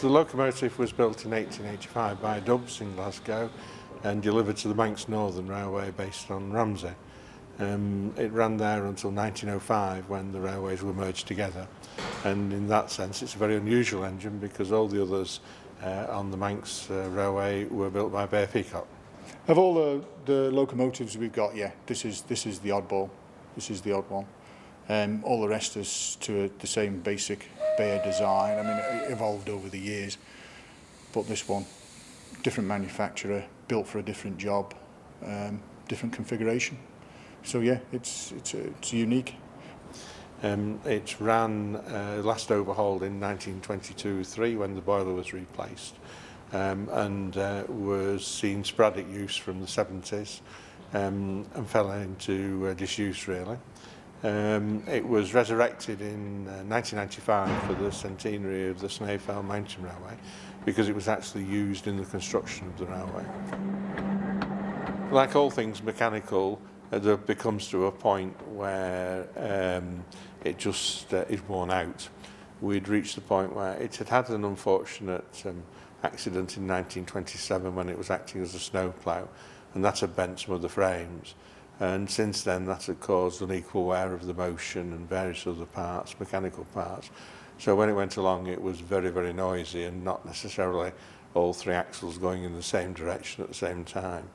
The locomotive was built in 1885 by Dubs in Glasgow and delivered to the Manx Northern Railway based on Ramsey. It ran there until 1905 when the railways were merged together, and in that sense it's a very unusual engine because all the others on the Manx Railway were built by Bear Peacock. Of all the locomotives we've got, yeah, this is the oddball. This is the odd one. All the rest is to the same basic Bear design. I mean, it evolved over the years, but this one, different manufacturer, built for a different job, different configuration. So yeah, it's unique. It ran last overhauled in 1922-3 when the boiler was replaced, and was seen sporadic use from the 70s and fell into disuse really. It was resurrected in 1995 for the centenary of the Snaefell Mountain Railway because it was actually used in the construction of the railway. Like all things mechanical, there becomes to a point where it just is worn out. We'd reached the point where it had had an unfortunate accident in 1927 when it was acting as a snowplough, and that had bent some of the frames. And since then that had caused unequal wear of the motion and various other parts, mechanical parts. So when it went along it was very, very noisy and not necessarily all three axles going in the same direction at the same time.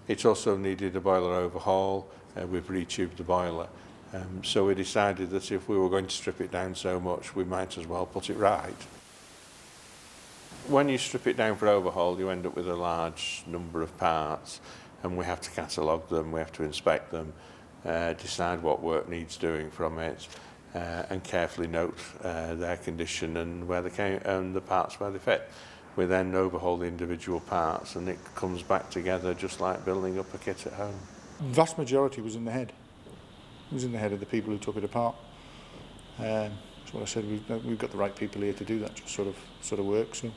It also needed a boiler overhaul. We've retubed the boiler. So we decided that if we were going to strip it down so much, we might as well put it right. When you strip it down for overhaul, you end up with a large number of parts, and we have to catalogue them, we have to inspect them, decide what work needs doing from it, and carefully note their condition and where they came, and the parts where they fit. We then overhaul the individual parts, and it comes back together just like building up a kit at home. The vast majority was in the head. It was in the head of the people who took it apart. That's what I said. We've got the right people here to do that sort of work. So,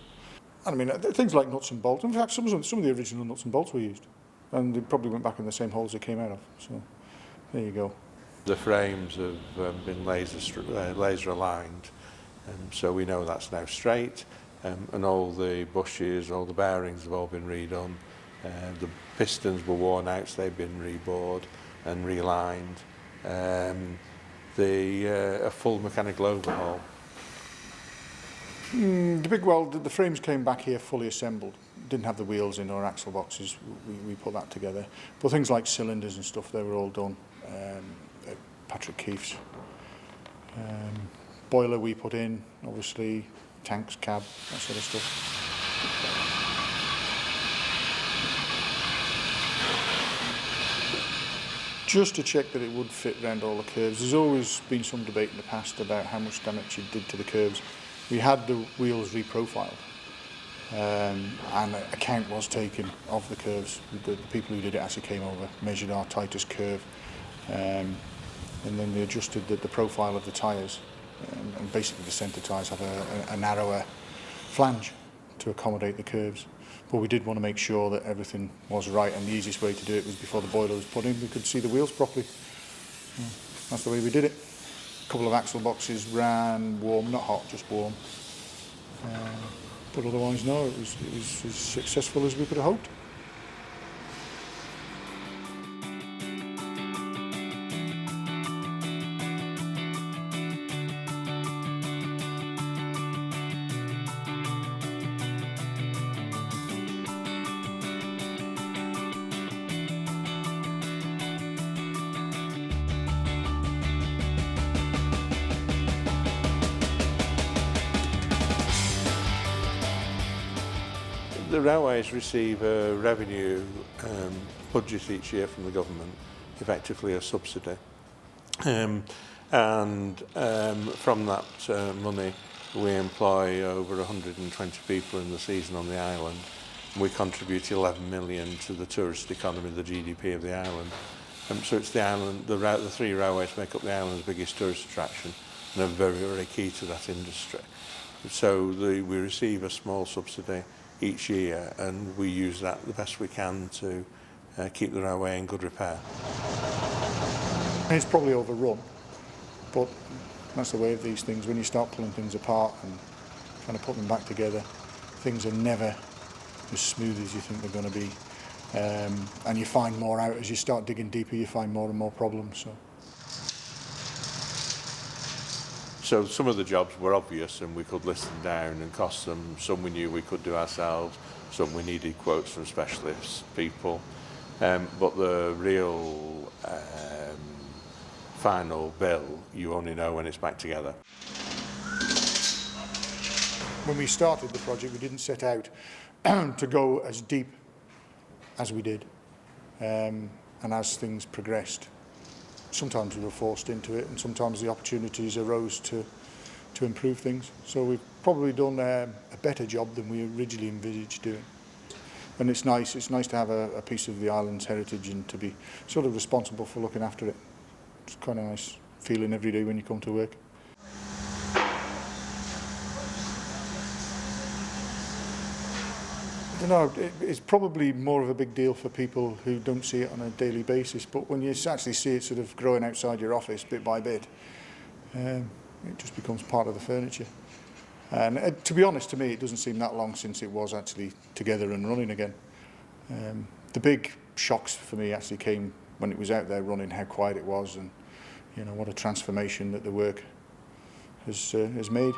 I mean, things like nuts and bolts. In fact, some of the original nuts and bolts were used, and they probably went back in the same holes they came out of. So, there you go. The frames have been laser aligned, so we know that's now straight. And all the bushes, all the bearings have all been redone. The pistons were worn out, so they've been rebored and realigned. A full mechanical overhaul. The frames came back here fully assembled. Didn't have the wheels in or axle boxes. We put that together. But things like cylinders and stuff, they were all done at Patrick Keefe's. Boiler we put in, obviously. Tanks, cab, that sort of stuff. Just to check that it would fit around all the curves. There's always been some debate in the past about how much damage it did to the curves. We had the wheels reprofiled, and a count was taken of the curves. The people who did it actually came over, measured our tightest curve, and then they adjusted the profile of the tyres. And basically the centre tyres have a narrower flange to accommodate the curves. But we did want to make sure that everything was right, and the easiest way to do it was before the boiler was put in, we could see the wheels properly. That's the way we did it. A couple of axle boxes ran warm, not hot, just warm. But otherwise, no, it was as successful as we could have hoped. The railways receive a revenue budget each year from the government, effectively a subsidy. And from that money we employ over 120 people in the season on the island. We contribute 11 million to the tourist economy, the GDP of the island. So it's the island, the three railways make up the island's biggest tourist attraction and are very, very key to that industry. So we receive a small subsidy each year, and we use that the best we can to keep the railway in good repair. It's probably overrun, but that's the way of these things. When you start pulling things apart and trying to put them back together. Things are never as smooth as you think they're going to be. And you find more out as you start digging deeper, you find more and more problems. So some of the jobs were obvious and we could list them down and cost them. Some we knew we could do ourselves, some we needed quotes from specialist people. But the real final bill, you only know when it's back together. When we started the project, we didn't set out to go as deep as we did. And as things progressed, sometimes we were forced into it and sometimes the opportunities arose to improve things. So we've probably done a better job than we originally envisaged doing. And it's nice to have a piece of the island's heritage and to be sort of responsible for looking after it. It's kind of nice feeling every day when you come to work. I don't know, it's probably more of a big deal for people who don't see it on a daily basis, but when you actually see it sort of growing outside your office bit by bit, it just becomes part of the furniture. And to be honest, to me, it doesn't seem that long since it was actually together and running again. The big shocks for me actually came when it was out there running, how quiet it was, and you know what a transformation that the work has made.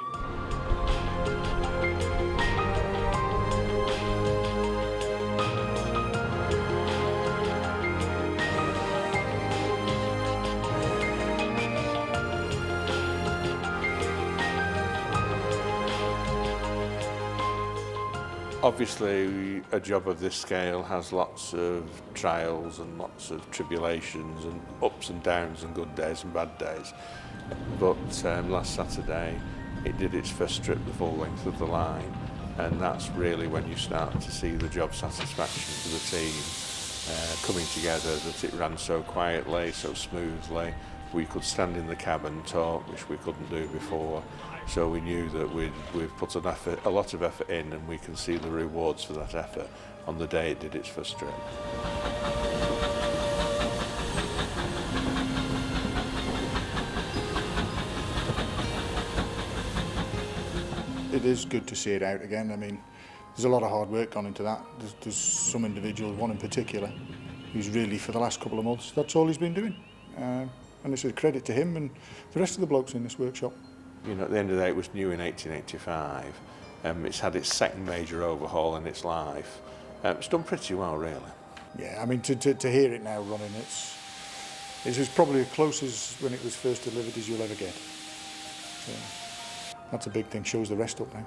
Obviously, a job of this scale has lots of trials and lots of tribulations and ups and downs and good days and bad days. But last Saturday, it did its first strip the full length of the line, and that's really when you start to see the job satisfaction for the team coming together, that it ran so quietly, so smoothly. We could stand in the cab and talk, which we couldn't do before. So we knew that we've put a lot of effort in, and we can see the rewards for that effort on the day it did its first trip. It is good to see it out again. I mean, there's a lot of hard work gone into that. There's some individuals, one in particular, who's really for the last couple of months, that's all he's been doing. And it's a credit to him and the rest of the blokes in this workshop. You know, at the end of the day, it was new in 1885. It's had its second major overhaul in its life. It's done pretty well, really. Yeah, I mean, to hear it now running, it's as probably as close as when it was first delivered as you'll ever get. So that's a big thing, shows the rest up now.